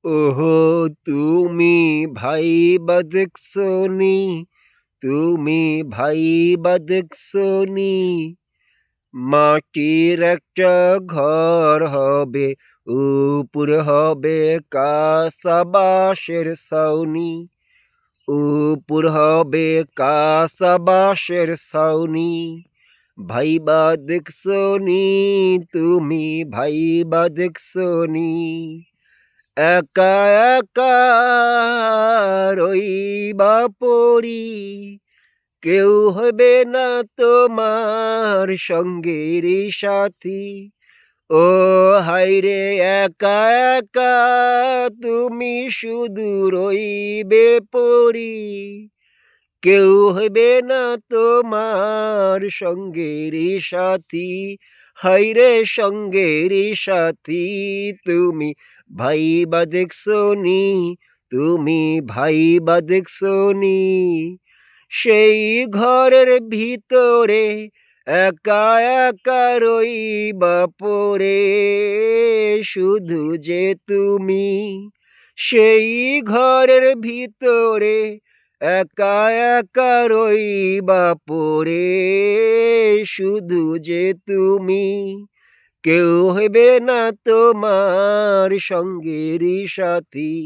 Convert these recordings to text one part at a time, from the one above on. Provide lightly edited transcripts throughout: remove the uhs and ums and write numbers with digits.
ওহো তুমি ভাইবা দেখছনি, তুমি ভাইবা দেখছনি, মাটির একটা ঘর হবে, উপরে হবে কাঁচা বাঁশের ছাউনি, উপর হবে কাঁচা বাঁশের ছাউনি। ভাইবা দেখছনি, তুমি ভাইবা দেখছনি, একা একা রইবা পড়ি, কেউ হবে না তোমার সঙ্গেরই সাথী। ও হায়রে একা একা তুমি শুধু রইবে পড়ি, কেউ হইবে না তোমার সঙ্গেরই সাথী। হায়রে সঙ্গেরই সাথী, তুমি ভাইবা দেখছনি, তুমি ভাইবা দেখছনি, সেই ঘরের ভিতরে একা একা রইবা পড়ে, শুধু যে তুমি সেই ঘরের ভিতরে একা একা রইবা পড়ে, শুধু যে তুমি, কেউ হইবে না তোমার সঙ্গেরই সাথী,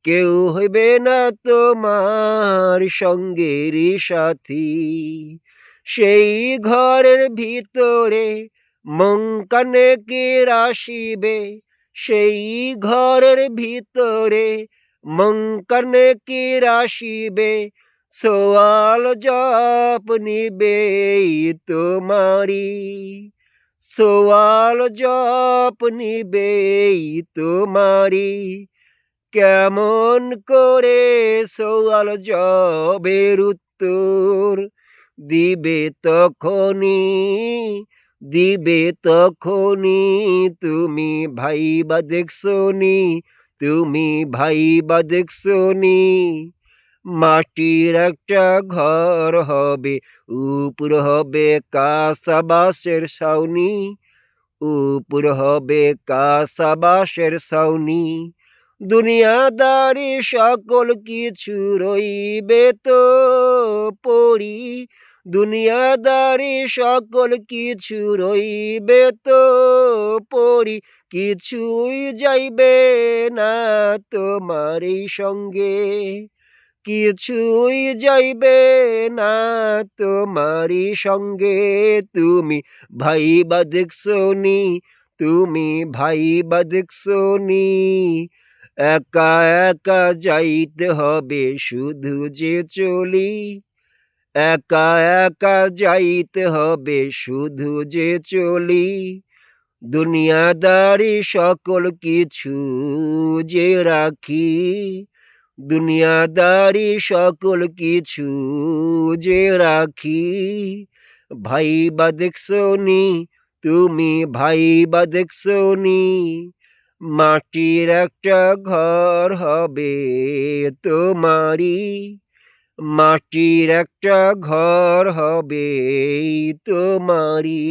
কেউ হইবে না তোমার সঙ্গেরই সাথী। সেই ঘরের ভিতরে মন কানে কে আসিবে, সেই ঘরের ভিতরে মন কানে কে আসিবে, সোয়াল জপ নিবে তোমারি, সোয়াল জপ নিবে তোমারি। কেমন করে সওয়াল জবের উত্তর দিবে তখনই, দিবে তখনই, তুমি ভাইবা দেখছনি, তুমি ভাইবা দেখছনি, মাটির একটা ঘর হবে, উপর হবে কাঁচা বাঁশের ছাউনি, উপর হবে কাঁচা বাঁশের ছাউনি। দুনিয়াদারি সকল কিছু রইবে তো পড়ি, দুনিয়াদারি সকল কিছু রইবে তো পড়ি, কিছুই যাইবে না তোমারই সঙ্গে, কিছুই যাইবে না তোমারই সঙ্গে। তুমি ভাইবা দেখছনি, তুমি ভাইবা দেখছনি, একা একা যাইতে হবে শুধু যে চলি, একা একা যাইতে হবে শুধু যে চলি, দুনিয়াদারি সকল কিছু যে রাখি, দুনিয়াদারি সকল কিছু যে রাখি। ভাইবা দেখছনি, তুমি ভাইবা দেখছনি, মাটির একটা ঘর হবে তোমারি, মাটির একটা ঘর হবে তোমারি।